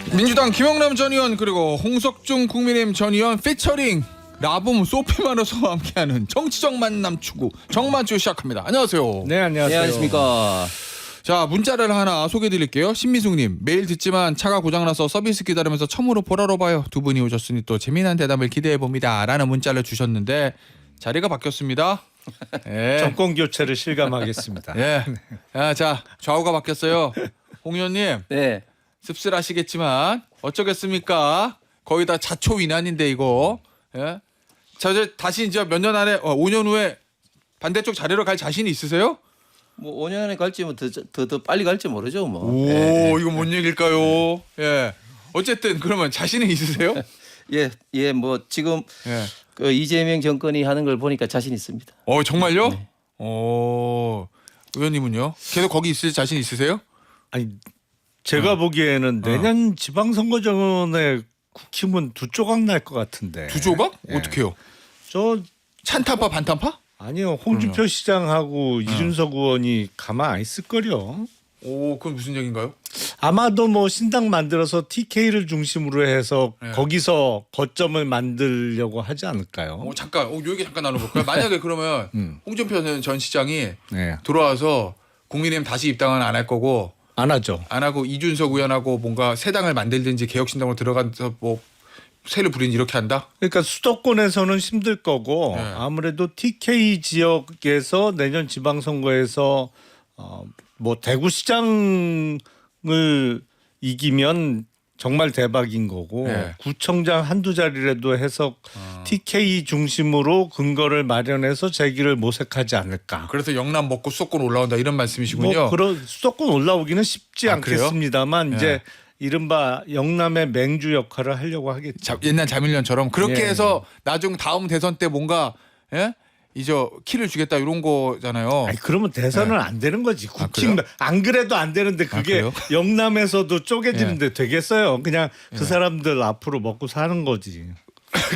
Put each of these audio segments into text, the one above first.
민주당 김영남 전 의원 그리고 홍석중 국민의힘 전 의원 피처링 라붐 소피마르소와 함께하는 정치적 만남 추구 정만추 시작합니다. 안녕하세요. 네, 안녕하세요. 네, 안녕하십니까. 자, 문자를 하나 소개해드릴게요. 신미숙님, 매일 듣지만 차가 고장나서 서비스 기다리면서 처음으로 보라로 봐요. 두 분이 오셨으니 또 재미난 대답을 기대해봅니다. 라는 문자를 주셨는데 자리가 바뀌었습니다. 예. 정권 교체를 실감하겠습니다. 예. 자, 좌우가 바뀌었어요. 홍 의원님, 네. 씁쓸하시겠지만 어쩌겠습니까? 거의 다 자초위난인데 이거. 예. 자, 이제 다시 이제 몇 년 안에 5년 후에 반대쪽 자리로 갈 자신이 있으세요? 뭐 5년 안에 갈지 뭐 더 빨리 갈지 모르죠, 뭐. 오, 예, 이거 뭔 얘기일까요? 예. 어쨌든 그러면 자신은 있으세요? 예, 뭐 지금 예. 그 이재명 정권이 하는 걸 보니까 자신 있습니다. 정말요? 네. 의원님은요? 계속 거기 있을 자신 있으세요? 아니, 제가 보기에는 내년 지방선거 전에 국힘은 두 조각 날 것 같은데. 두 조각? 예. 어떻게요? 저 찬탄파 반탄파? 아니요, 홍준표 시장하고 이준석 의원이 가만 안 있을 거려. 오, 그건 무슨 얘기인가요? 아마도 뭐 신당 만들어서 TK를 중심으로 해서 네. 거기서 거점을 만들려고 하지 않을까요? 잠깐, 요 얘기 잠깐 나눠볼까요? 만약에 그러면 홍준표 전 시장이 네, 들어와서 국민의힘 다시 입당은 안 할 거고 안 하죠. 안 하고 이준석 의원하고 뭔가 새 당을 만들든지 개혁신당으로 들어가서 뭐 새를 부리는 이렇게 한다? 그러니까 수도권에서는 힘들 거고 네. 아무래도 TK 지역에서 내년 지방선거에서 뭐 대구시장을 이기면 정말 대박인 거고 네. 구청장 한두 자리라도 해서 TK 중심으로 근거를 마련해서 재기를 모색하지 않을까. 그래서 영남 먹고 수도권 올라온다 이런 말씀이시군요. 뭐 그런 수도권 올라오기는 쉽지 그래요? 않겠습니다만 네. 이제 이른바 영남의 맹주 역할을 하려고 하겠죠. 옛날 자밀련처럼 그렇게 예. 해서 나중 다음 대선 때 뭔가 이제 키를 주겠다 이런 거잖아요. 아니, 그러면 대선은 안 되는 거지. 국힘 그래요? 안 그래도 안 되는데 그게 그래요? 영남에서도 쪼개지는데 되겠어요. 그냥 그 사람들 앞으로 먹고 사는 거지.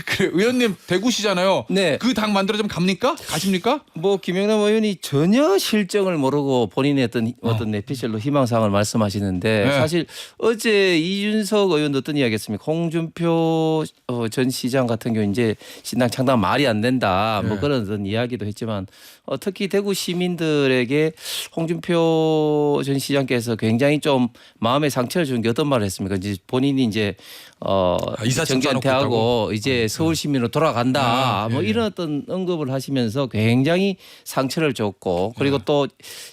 그래, 의원님 대구시잖아요. 네. 그 당 만들어지면 갑니까? 가십니까? 뭐 김영남 의원이 전혀 실정을 모르고 본인의 어떤 내피셜로 희망사항을 말씀하시는데 네. 사실 어제 이준석 의원도 어떤 이야기했습니까? 홍준표 전 시장 같은 경우 이제 신당 창당 말이 안 된다 뭐 네. 그런 어떤 이야기도 했지만 특히 대구 시민들에게 홍준표 전 시장께서 굉장히 좀 마음에 상처를 준 게 어떤 말을 했습니까? 이제 본인이 이제 이사짐 싸놓고 정계한퇴하고 이제 서울 시민으로 돌아간다. 뭐 예. 이런 어떤 언급을 하시면서 굉장히 상처를 줬고 그리고 또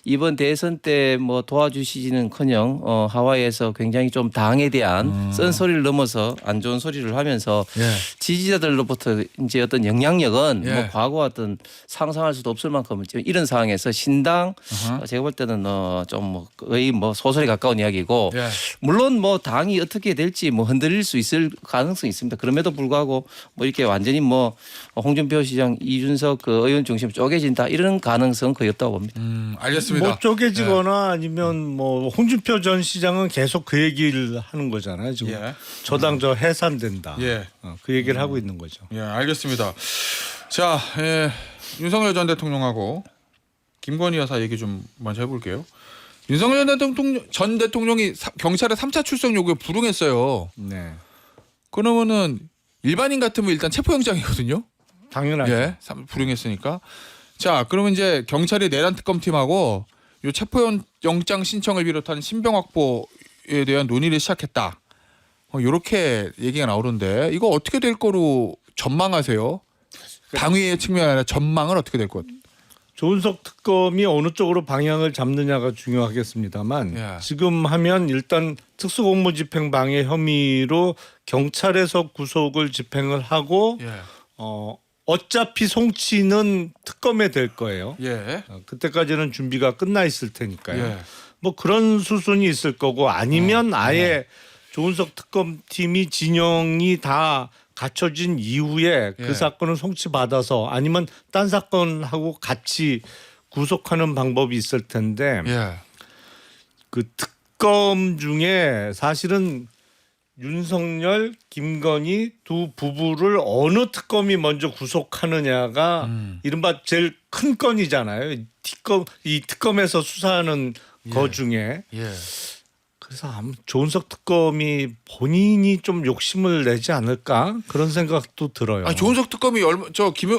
이번 대선 때 뭐 도와주시지는커녕 하와이에서 굉장히 좀 당에 대한 쓴소리를 넘어서 안 좋은 소리를 하면서 예. 지지자들로부터 이제 어떤 영향력은 예. 뭐 과거 어떤 상상할 수도 없을 만큼 이런 상황에서 신당 제가 볼 때는 좀 뭐 거의 뭐 소설에 가까운 이야기고 예. 물론 뭐 당이 어떻게 될지 뭐 흔들릴 수 있을 가능성이 있습니다. 그럼에도 불구하고 뭐 이렇게 완전히 뭐 홍준표 시장 이준석 그 의원 중심으로 쪼개진다 이런 가능성은 거의 없다고 봅니다. 알겠습니다. 뭐 쪼개지거나 아니면 뭐 홍준표 전 시장은 계속 그 얘기를 하는 거잖아요. 지금 예. 저당 저 해산된다. 예. 그 얘기를 하고 있는 거죠. 예, 알겠습니다. 자, 윤석열 전 대통령하고 김건희 여사 얘기 좀 먼저 해볼게요. 윤석열 전 대통령이 경찰의 3차 출석 요구에 불응했어요. 네, 그러면은 일반인 같으면 일단 체포영장이거든요. 당연하죠. 예, 불응했으니까. 자, 그러면 이제 경찰이 내란 특검팀하고 요 체포영장 신청을 비롯한 신병 확보에 대한 논의를 시작했다. 이렇게 얘기가 나오는데 이거 어떻게 될 거로 전망하세요? 당위의 측면이 아니라 전망은 어떻게 될 것? 조은석 특검이 어느 쪽으로 방향을 잡느냐가 중요하겠습니다만 예. 지금 하면 일단 특수공무집행 방해 혐의로 경찰에서 구속을 집행을 하고 예, 어차피 송치는 특검에 될 거예요. 예, 그때까지는 준비가 끝나 있을 테니까요. 예. 뭐 그런 수순이 있을 거고 아니면 아예 조은석 특검팀이 진영이 다 갖춰진 이후에 예. 그 사건을 송치받아서 아니면 딴 사건하고 같이 구속하는 방법이 있을 텐데 예. 그 특검 중에 사실은 윤석열, 김건희 두 부부를 어느 특검이 먼저 구속하느냐가 이른바 제일 큰 건이잖아요. 이 특검에서 수사하는 거 중에. 예. 그래서 조은석 특검이 본인이 좀 욕심을 내지 않을까 그런 생각도 들어요. 아, 조은석 특검이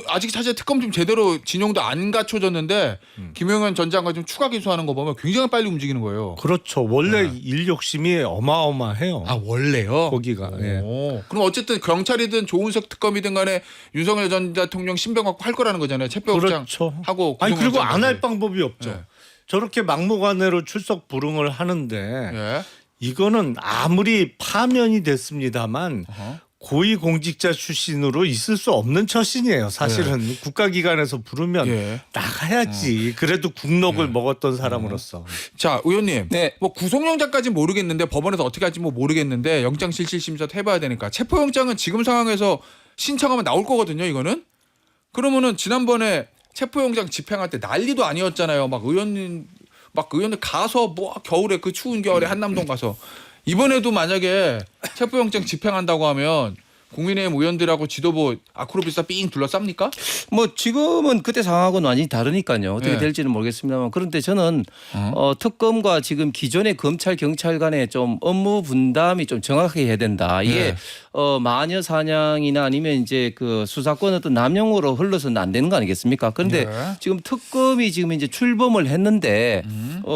아직 사실 특검팀 제대로 진용도 안 갖춰졌는데 김용현 전 장관 좀 추가 기소하는 거 보면 굉장히 빨리 움직이는 거예요. 그렇죠. 원래 일 욕심이 어마어마해요. 아, 원래요? 거기가. 예. 오. 그럼 어쨌든 경찰이든 조은석 특검이든 간에 윤석열 전 대통령 신병 갖고 할 거라는 거잖아요. 체포영장 그렇죠. 하고 아니 그리고 구속영장 안 할 까지. 방법이 없죠. 예. 저렇게 막무가내로 출석 불응을 하는데 예. 이거는 아무리 파면이 됐습니다만 어허. 고위공직자 출신으로 있을 수 없는 처신이에요. 사실은 국가기관에서 부르면 예. 나가야지. 그래도 국록을 먹었던 사람으로서. 자, 의원님. 네. 뭐 구속영장까지는 모르겠는데 법원에서 어떻게 할지 뭐 모르겠는데 영장실질심사도 해봐야 되니까 체포영장은 지금 상황에서 신청하면 나올 거거든요. 이거는. 그러면은 지난번에 체포영장 집행할 때 난리도 아니었잖아요. 막 의원들 가서 뭐 겨울에 그 추운 겨울에 한남동 가서 이번에도 만약에 체포영장 집행한다고 하면 국민의힘 의원들하고 지도부 아크로비스타 삥 둘러쌉니까? 뭐 지금은 그때 상황하고는 완전히 다르니까요. 어떻게 네. 될지는 모르겠습니다만 그런데 저는 특검과 지금 기존의 검찰 경찰 간의 좀 업무 분담이 좀 정확하게 해야 된다. 이게 네. 마녀 사냥이나 아니면 이제 그 수사권 어떤 남용으로 흘러서는 안 되는 거 아니겠습니까? 그런데 네. 지금 특검이 지금 이제 출범을 했는데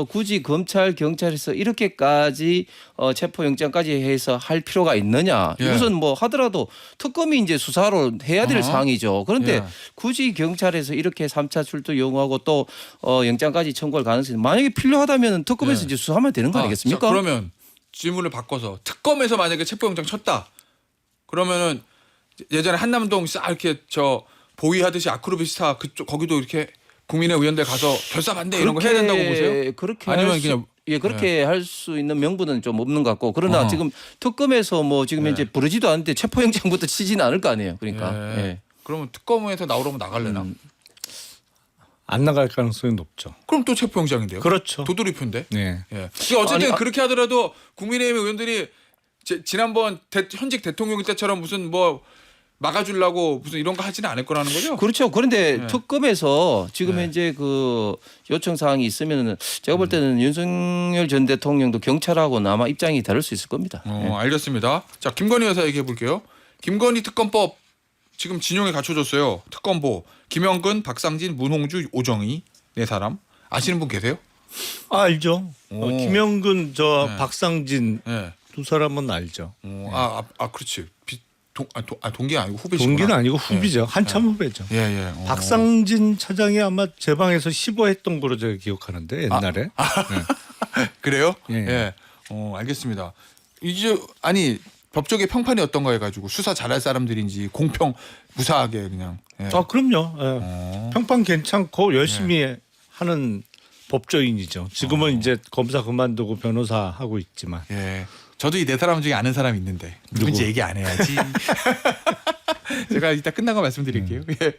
굳이 검찰 경찰에서 이렇게까지 체포영장까지 해서 할 필요가 있느냐? 예. 이것은 뭐 하더라도 특검이 이제 수사로 해야 될 사항이죠. 그런데 예. 굳이 경찰에서 이렇게 3차 출두 요구하고 또 영장까지 청구할 가능성이 만약에 필요하다면 특검에서 예. 이제 수사하면 되는 거 아니겠습니까? 자, 그러면 질문을 바꿔서 특검에서 만약에 체포영장 쳤다. 그러면은 예전에 한남동 싹 이렇게 보위하듯이 아크로비스타 그쪽 거기도 이렇게 국민의 의원들 가서 결사반대 이런 거 해야 된다고 보세요? 그렇게 아니면 그냥 그렇게 할 수 있는 명분은 좀 없는 것 같고 그러나 지금 특검에서 뭐 지금 이제 부르지도 않는데 체포영장부터 치지는 않을 거 아니에요. 그러니까 예. 예. 그러면 특검에서 나오려면 나갈래나? 안 나갈 가능성이 높죠. 그럼 또 체포영장인데요. 그렇죠. 도돌이표인데. 네. 예. 그러니까 어쨌든 아니, 그렇게 하더라도 국민의힘 의원들이 지난번 현직 대통령 때처럼 무슨 뭐 막아주려고 무슨 이런 거 하지는 않을 거라는 거죠? 그렇죠. 그런데 네. 특검에서 지금 네. 현재 그 요청 사항이 있으면은 제가 볼 때는 윤석열 전 대통령도 경찰하고는 아마 입장이 다를 수 있을 겁니다. 알겠습니다. 자, 김건희 여사 얘기해 볼게요. 김건희 특검법 지금 진용에 갖춰졌어요. 특검보 김영근, 박상진, 문홍주, 오정희 네 사람 아시는 분 계세요? 알죠. 오. 김영근 네. 박상진 네. 두 사람은 알죠. 그렇지. 동기 아니고 후배시구나. 동기는 아니고 후비죠. 한참 후배죠. 예. 박상진 차장이 아마 제 방에서 15했던 거로 제가 기억하는데 옛날에. 그래요? 예. 예. 알겠습니다. 이제 법조계 평판이 어떤가 해가지고 수사 잘할 사람들인지 공평 무사하게 그냥. 예. 그럼요. 예. 평판 괜찮고 열심히 하는 법조인이죠. 지금은 이제 검사 그만두고 변호사 하고 있지만. 예. 저도 이 네 사람 중에 아는 사람이 있는데 누군지 얘기 안 해야지. 제가 이따 끝나고 말씀드릴게요. 예.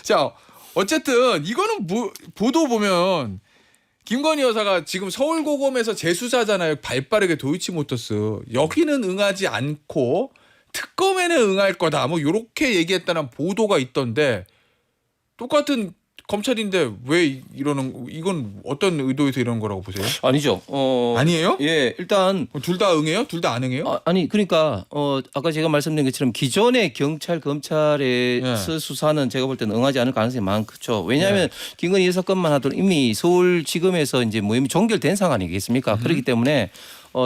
자, 어쨌든 이거는 보도 보면 김건희 여사가 지금 서울고검에서 재수사잖아요. 발빠르게 도이치모터스. 여기는 응하지 않고 특검에는 응할 거다. 뭐 이렇게 얘기했다는 보도가 있던데 똑같은 검찰인데 왜 이건 어떤 의도에서 이런 거라고 보세요? 아니죠. 아니에요? 예, 일단 둘 다 응해요? 둘 다 안 응해요? 아니 그러니까 아까 제가 말씀드린 것처럼 기존의 경찰 검찰에서 수사는 제가 볼 때는 응하지 않을 가능성이 많죠. 왜냐하면 김건희 여사 건만 하더라도 이미 서울지검에서 이제 모임이 종결된 상황 아니겠습니까? 그렇기 때문에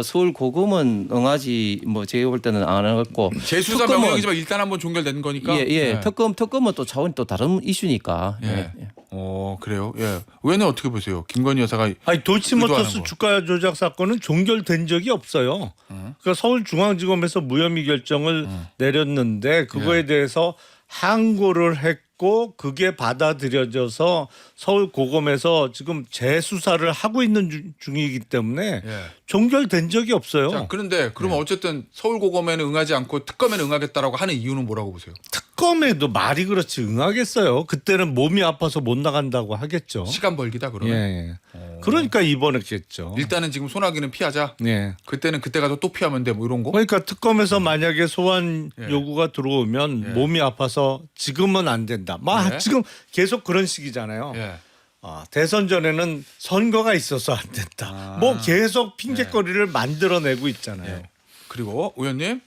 서울 고검은 응하지 뭐 제가 볼 때는 안 하고 재수사 특검은- 명령이지만 일단 한번 종결된 거니까. 예. 네. 특검은 또 차원이 또 다른 이슈니까. 예. 그래요. 예. 의원님 어떻게 보세요? 김건희 여사가 아니 도이치모터스 의도하는 거. 주가 조작 사건은 종결된 적이 없어요. 그러니까 서울중앙지검에서 무혐의 결정을 내렸는데 그거에 대해서 항고를 했고 그게 받아들여져서 서울고검에서 지금 재수사를 하고 있는 중이기 때문에 예. 종결된 적이 없어요. 자, 그런데 그러면 어쨌든 서울고검에는 응하지 않고 특검에는 응하겠다라고 하는 이유는 뭐라고 보세요? 특검에도 말이 그렇지 응하겠어요. 그때는 몸이 아파서 못 나간다고 하겠죠. 시간 벌기다 예. 그러면. 예. 그러니까 입원했겠죠. 일단은 지금 소나기는 피하자. 예. 그때는 그때 가서 또 피하면 돼. 뭐 이런 거. 그러니까 특검에서 만약에 소환 예. 요구가 들어오면 예. 몸이 아파서 지금은 안 된다. 예. 지금 계속 그런 식이잖아요. 예. 대선 전에는 선거가 있어서 안 된다. 뭐 계속 핑계거리를 만들어내고 있잖아요. 예. 그리고 의원님,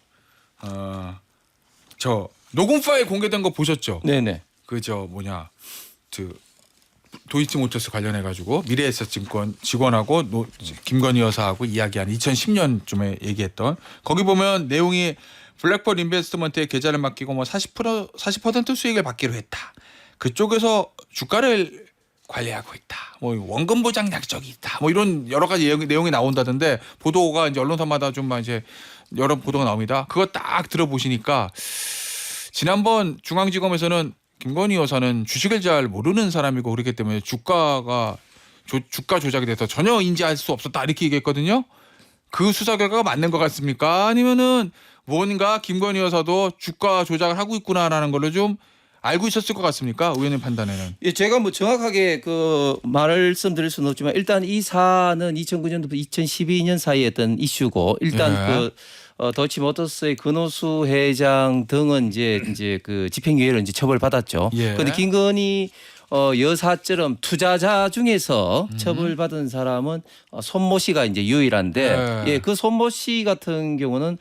저 녹음 파일 공개된 거 보셨죠? 네네. 도이치모터스 관련해 가지고 미래에셋증권 직원하고 김건희 여사하고 이야기한 2010년쯤에 얘기했던 거기 보면 내용이 블랙펄 인베스트먼트에 계좌를 맡기고 뭐 40% 수익을 받기로 했다. 그쪽에서 주가를 관리하고 있다. 뭐 원금 보장 약속이 있다. 뭐 이런 여러 가지 내용이 나온다던데 보도가 이제 언론사마다 좀 이제 여러 보도가 나옵니다. 그거 딱 들어보시니까 지난번 중앙지검에서는 김건희 여사는 주식을 잘 모르는 사람이고 그렇기 때문에 주가 조작이 돼서 전혀 인지할 수 없었다 이렇게 얘기했거든요. 그 수사 결과가 맞는 것 같습니까? 아니면은 뭔가 김건희 여사도 주가 조작을 하고 있구나라는 걸로 좀 알고 있었을 것 같습니까? 의원님 판단에는. 예, 제가 뭐 정확하게 그 말씀드릴 수는 없지만 일단 이 사안은 2009년부터 2012년 사이에 했던 이슈고 일단 예. 도이치모터스의 근호수 회장 등은 이제 그 집행유예를 이제 처벌받았죠. 예. 그런데 김건희 여사처럼 투자자 중에서 처벌받은 사람은 손모 씨가 이제 유일한데 예. 예, 그 손모 씨 같은 경우는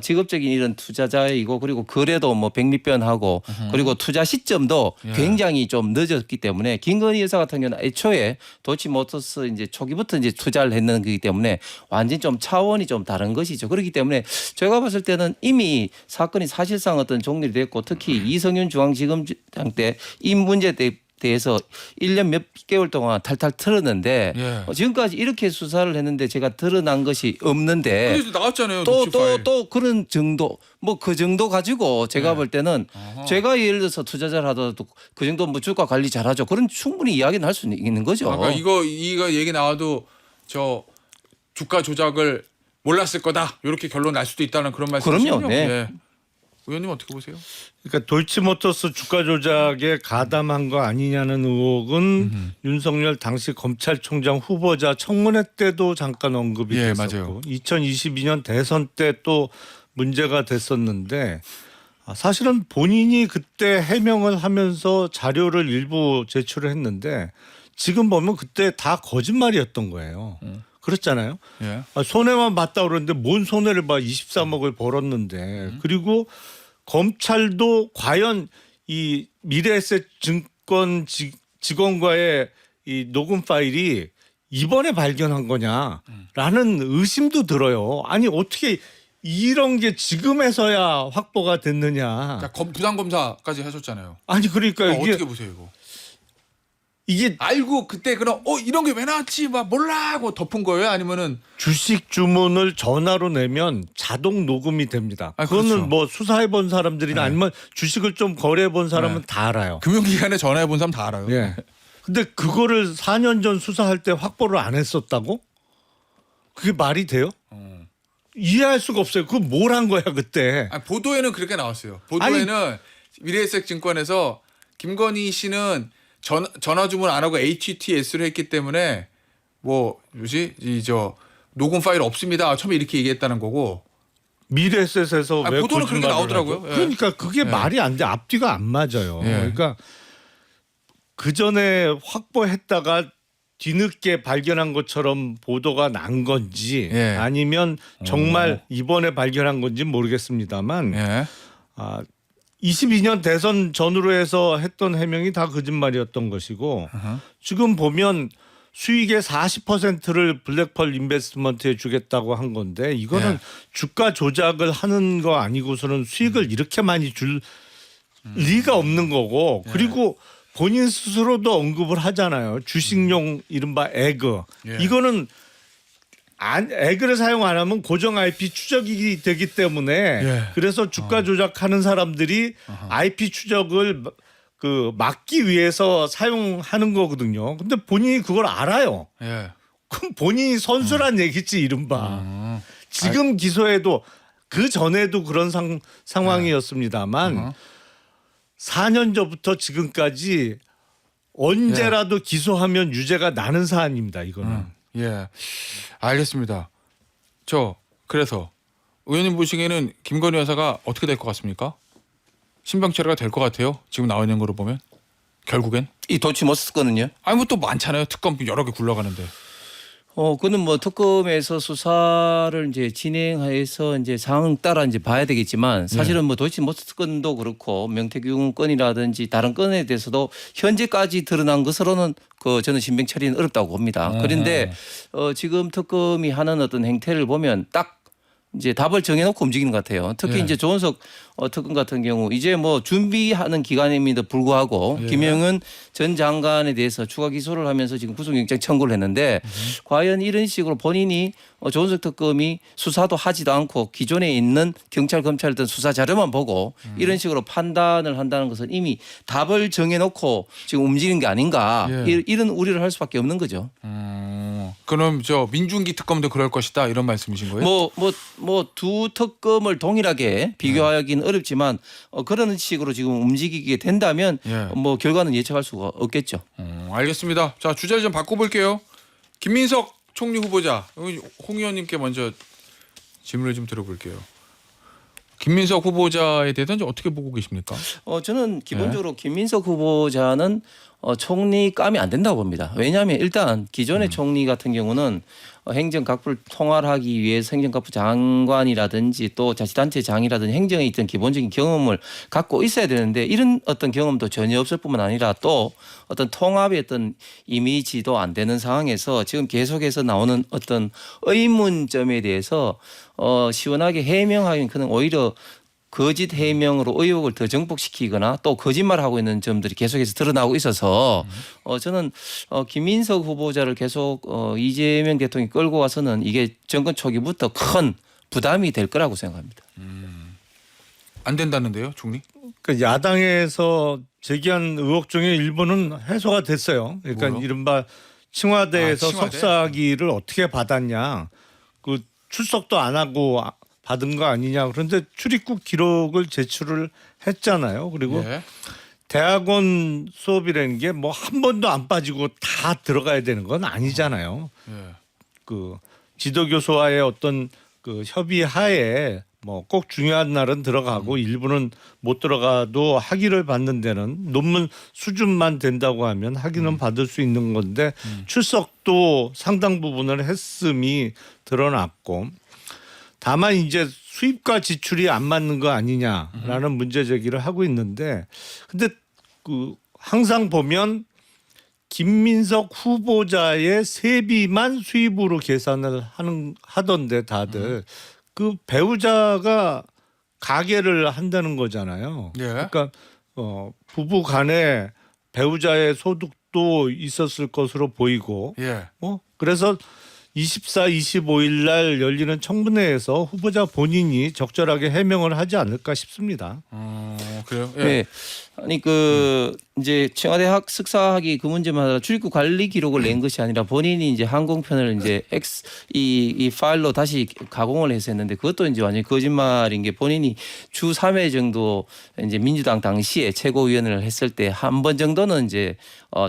직업적인 이런 투자자이고 그리고 거래도 뭐 백미변하고 그리고 투자 시점도 예. 굉장히 좀 늦었기 때문에 김건희 여사 같은 경우는 애초에 도이치모터스 이제 초기부터 이제 투자를 했는 거기 때문에 완전 좀 차원이 좀 다른 것이죠. 그렇기 때문에 제가 봤을 때는 이미 사건이 사실상 어떤 종결이 됐고 특히 이성윤 중앙지검장 때 이 문제 대해서 1년 몇 개월 동안 탈탈 털었는데 예. 지금까지 이렇게 수사를 했는데 제가 드러난 것이 없는데 그래서 나왔잖아요. 녹취 파일. 또 그런 정도 뭐 그 정도 가지고 제가 네. 볼 때는 제가 예를 들어서 투자자를 하더라도 그 정도 뭐 주가 관리 잘하죠. 그런 충분히 이야기는 할 수 있는 거죠. 아까 이거 얘기 나와도 저 주가 조작을 몰랐을 거다 이렇게 결론 날 수도 있다는 그런 말씀이시죠? 그럼요. 네. 예. 의원님 어떻게 보세요? 그러니까 도이치모터스 주가 조작에 가담한 거 아니냐는 의혹은 윤석열 당시 검찰총장 후보자 청문회 때도 잠깐 언급이 예, 됐었고 맞아요. 2022년 대선 때 또 문제가 됐었는데 사실은 본인이 그때 해명을 하면서 자료를 일부 제출을 했는데 지금 보면 그때 다 거짓말이었던 거예요. 그렇잖아요. 예. 손해만 봤다 그러는데 뭔 손해를 봐 23억을 벌었는데 그리고 검찰도 과연 이 미래에셋 증권 직원과의 이 녹음 파일이 이번에 발견한 거냐라는 의심도 들어요. 아니 어떻게 이런 게 지금에서야 확보가 됐느냐. 자, 부산검사까지 하셨잖아요. 아니 그러니까 이게 어떻게 보세요 이거? 이게 알고 그때 그럼 이런 게 왜 나왔지 막 몰라 하고 덮은 거예요? 아니면은 주식 주문을 전화로 내면 자동 녹음이 됩니다. 아, 그거는 그렇죠. 뭐 수사해 본 사람들이나 네. 아니면 주식을 좀 거래해 본 사람은 네. 다 알아요. 금융기관에 전화해 본 사람 다 알아요. 예. 근데 그거를 4년 전 수사할 때 확보를 안 했었다고? 그게 말이 돼요? 이해할 수가 없어요. 그거 뭘 한 거야 그때? 아니, 보도에는 그렇게 나왔어요. 보도에는 미래에셋 증권에서 김건희 씨는 전화 주문 안 하고 HTS로 했기 때문에 뭐 뭐지 저 녹음 파일 없습니다. 처음에 이렇게 얘기했다는 거고. 미래에셋에서 아니, 왜 보도는 그렇게 거짓말을 나오더라고요. 하죠? 예. 그러니까 그게 말이 안 돼. 앞뒤가 안 맞아요. 예. 그러니까 그 전에 확보했다가 뒤늦게 발견한 것처럼 보도가 난 건지 예. 아니면 정말 이번에 발견한 건지 모르겠습니다만 예. 22년 대선 전후로 해서 했던 해명이 다 거짓말이었던 것이고 지금 보면 수익의 40%를 블랙펄 인베스트먼트에 주겠다고 한 건데 이거는 예. 주가 조작을 하는 거 아니고서는 수익을 이렇게 많이 줄 리가 없는 거고 그리고 본인 스스로도 언급을 하잖아요. 주식용 이른바 에그. 예. 이거는 에그를 사용 안 하면 고정 IP 추적이 되기 때문에 예. 그래서 주가 조작하는 사람들이 IP 추적을 막기 위해서 사용하는 거거든요. 근데 본인이 그걸 알아요. 예. 그럼 본인이 선수란 얘기지 이른바. 지금 기소해도 그 전에도 그런 상황이었습니다만 4년 전부터 지금까지 언제라도 기소하면 유죄가 나는 사안입니다. 이거는. 예. 알겠습니다. 그래서 의원님 보시기에는 김건희 여사가 어떻게 될 것 같습니까? 신병 처리가 될 것 같아요. 지금 나와 있는 거로 보면 결국엔? 이 도치모스 건은요? 아니 뭐 또 많잖아요. 특검 여러 개 굴러가는데. 그는 뭐 특검에서 수사를 이제 진행해서 이제 상황 따라 이제 봐야 되겠지만 사실은 뭐 도이치모터 건도 그렇고 명태균 건이라든지 다른 건에 대해서도 현재까지 드러난 것으로는 저는 신병 처리는 어렵다고 봅니다. 그런데 지금 특검이 하는 어떤 행태를 보면 딱 이제 답을 정해놓고 움직이는 것 같아요. 특히 예. 이제 조은석 특검 같은 경우 이제 뭐 준비하는 기간임에도 불구하고 예. 김영은 전 장관에 대해서 추가 기소를 하면서 지금 구속영장 청구를 했는데 과연 이런 식으로 본인이 조은석 특검이 수사도 하지도 않고 기존에 있는 경찰 검찰 등 수사 자료만 보고 이런 식으로 판단을 한다는 것은 이미 답을 정해놓고 지금 움직이는 게 아닌가 예. 이런 우려를 할 수밖에 없는 거죠. 그럼 저 민중기 특검도 그럴 것이다 이런 말씀이신 거예요? 뭐 두 특검을 동일하게 비교하기는 어렵지만 그런 식으로 지금 움직이게 된다면 예. 뭐 결과는 예측할 수가 없겠죠. 알겠습니다. 자 주제를 좀 바꿔볼게요. 김민석 총리 후보자 홍 의원님께 먼저 질문을 좀 들어볼게요. 김민석 후보자에 대해서는 어떻게 보고 계십니까? 저는 기본적으로 김민석 후보자는 총리감이 안 된다고 봅니다. 왜냐하면 일단 기존의 총리 같은 경우는 행정각부를 통할하기 위해서 행정각부 장관이라든지 또 자치단체장이라든지 행정에 있던 기본적인 경험을 갖고 있어야 되는데 이런 어떤 경험도 전혀 없을 뿐만 아니라 또 어떤 통합의 어떤 이미지도 안 되는 상황에서 지금 계속해서 나오는 어떤 의문점에 대해서 시원하게 해명하기는 그는 오히려 거짓 해명으로 의혹을 더 증폭시키거나 또 거짓말하고 있는 점들이 계속해서 드러나고 있어서 저는 김민석 후보자를 계속 이재명 대통령이 끌고 와서는 이게 정권 초기부터 큰 부담이 될 거라고 생각합니다. 안 된다는데요, 총리? 그 야당에서 제기한 의혹 중에 일부는 해소가 됐어요. 그러니까 뭐요? 이른바 청와대에서 칭화대? 석사학위를 어떻게 받았냐, 그 출석도 안 하고 받은 거 아니냐. 그런데 출입국 기록을 제출을 했잖아요. 그리고 예. 대학원 수업이라는 게 뭐 한 번도 안 빠지고 다 들어가야 되는 건 아니잖아요. 예. 그 지도교수와의 어떤 그 협의하에 뭐 꼭 중요한 날은 들어가고 일부는 못 들어가도 학위를 받는 데는 논문 수준만 된다고 하면 학위는 받을 수 있는 건데 출석도 상당 부분을 했음이 드러났고 다만 이제 수입과 지출이 안 맞는 거 아니냐라는 문제 제기를 하고 있는데 근데 그 항상 보면 김민석 후보자의 세비만 수입으로 계산을 하던데 다들 그 배우자가 가계를 한다는 거잖아요. 예. 그러니까 부부 간에 배우자의 소득도 있었을 것으로 보이고 예. 그래서 24, 25일 날 열리는 청문회에서 후보자 본인이 적절하게 해명을 하지 않을까 싶습니다. 그래요? 예. 네. 아니 이제 청와대 석사학위 그 문제만 하다가 출입국 관리 기록을 낸 것이 아니라 본인이 이제 항공편을 이제 이 파일로 다시 가공을 해서 했는데 그것도 이제 완전히 거짓말인 게 본인이 주 3회 정도 이제 민주당 당시에 최고위원을 했을 때 한 번 정도는 이제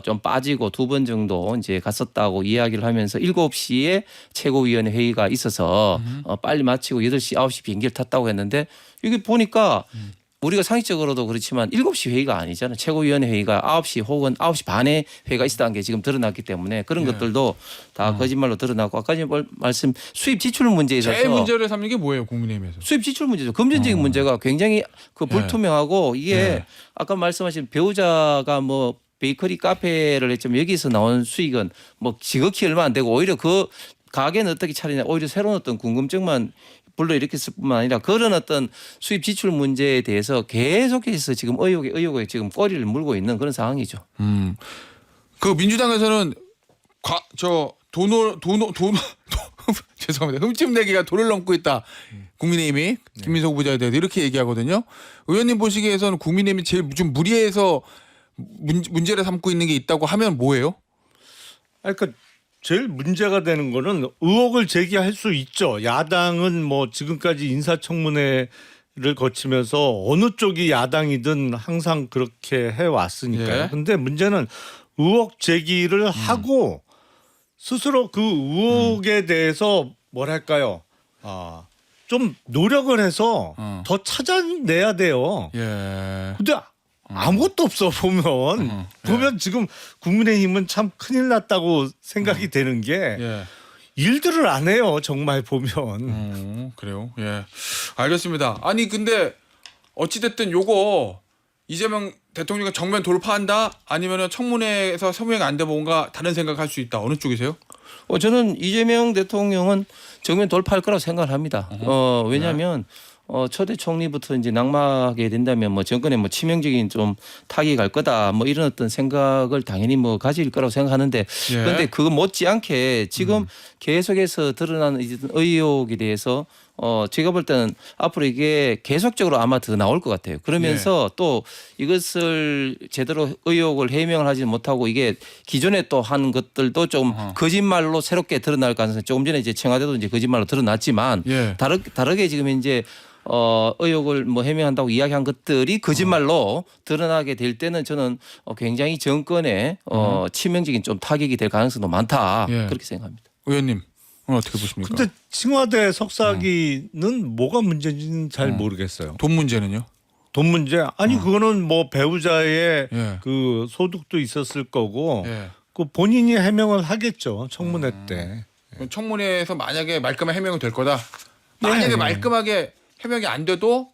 좀 빠지고 두 번 정도 이제 갔었다고 이야기를 하면서 7시에 최고위원회 회의가 있어서 빨리 마치고 8시, 9시 비행기를 탔다고 했는데 이게 보니까 우리가 상식적으로도 그렇지만 7시 회의가 아니잖아요. 최고위원회 회의가 9시 혹은 9시 반에 회의가 있었다는 게 지금 드러났기 때문에 그런 것들도 다 거짓말로 드러나고 아까 말씀 수입 지출 문제에 있어서 제일 문제를 삼는 게 뭐예요, 국민의힘에서? 수입 지출 문제죠. 금전적인 문제가 굉장히 불투명하고 이게 아까 말씀하신 배우자가 뭐 베이커리 카페를 했지만 여기서 나온 수익은 뭐 지극히 얼마 안 되고 오히려 그 가게는 어떻게 차리냐 오히려 새로운 어떤 궁금증만 불러일으켰을 뿐만 아니라 그런 어떤 수입 지출 문제에 대해서 계속해서 지금 의혹에 지금 꼬리를 물고 있는 그런 상황이죠. 그 민주당에서는 죄송합니다. 흠집내기가 도를 넘고 있다. 국민의힘이 김민석 후보자에 대해서 이렇게 얘기하거든요. 의원님 보시기에서는 국민의힘이 제일 좀 무리해서 문제를 삼고 있는 게 있다고 하면 뭐예요? 그러니까 제일 문제가 되는 거는 의혹을 제기할 수 있죠. 야당은 뭐 지금까지 인사청문회를 거치면서 어느 쪽이 야당이든 항상 그렇게 해왔으니까요. 예. 근데 문제는 의혹 제기를 하고 스스로 그 의혹에 대해서 뭐랄까요? 좀 노력을 해서 더 찾아내야 돼요. 예. 근데 아무것도 없어 보면 지금 국민의힘은 참 큰일 났다고 생각이 되는 게 예. 일들을 안 해요. 정말 보면. 그래요. 예. 알겠습니다. 아니 근데 어찌 됐든 요거 이재명 대통령이 정면 돌파한다 아니면은 청문회에서 서명이 안 되면 뭔가 다른 생각할 수 있다. 어느 쪽이세요? 저는 이재명 대통령은 정면 돌파할 거라고 생각을 합니다. 왜냐하면 초대 총리부터 이제 낙마하게 된다면 뭐 정권에 뭐 치명적인 좀 타격이 갈 거다 뭐 이런 어떤 생각을 당연히 뭐 가질 거라고 생각하는데 그런데 그거 못지않게 지금 계속해서 드러나는 의혹에 대해서 제가 볼 때는 앞으로 이게 계속적으로 아마 더 나올 것 같아요. 그러면서 또 이것을 제대로 의혹을 해명을 하지 못하고 이게 기존에 또 한 것들도 좀 거짓말로 새롭게 드러날 가능성이 조금 전에 이제 청와대도 이제 거짓말로 드러났지만 다르게 지금 이제 의혹을 뭐 해명한다고 이야기한 것들이 거짓말로 드러나게 될 때는 저는 굉장히 정권에 치명적인 좀 타격이 될 가능성도 많다 그렇게 생각합니다. 의원님 오늘 어떻게 보십니까? 근데 청와대 석사기는 뭐가 문제인지는 잘 모르겠어요. 돈 문제는요? 돈 문제? 아니 그거는 뭐 배우자의 예. 그 소득도 있었을 거고 예. 그 본인이 해명을 하겠죠. 청문회 때. 청문회에서 만약에 말끔하게 해명이 될 거다. 만약에 말끔하게 해명이 안 돼도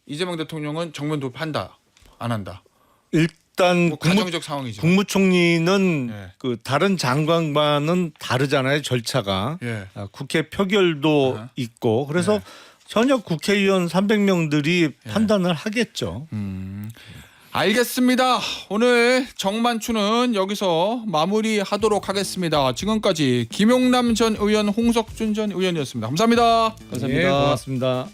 이재명 대통령은 정면 돌파한다. 안 한다. 일단 뭐 가정적 상황이죠. 국무총리는 예. 그 다른 장관과는 다르잖아요. 절차가. 예. 국회 표결도 있고 그래서 현역 국회의원 300명들이 판단을 하겠죠. 알겠습니다. 오늘 정만추는 여기서 마무리하도록 하겠습니다. 지금까지 김용남 전 의원, 홍석준 전 의원이었습니다. 감사합니다. 감사합니다. 예, 고맙습니다.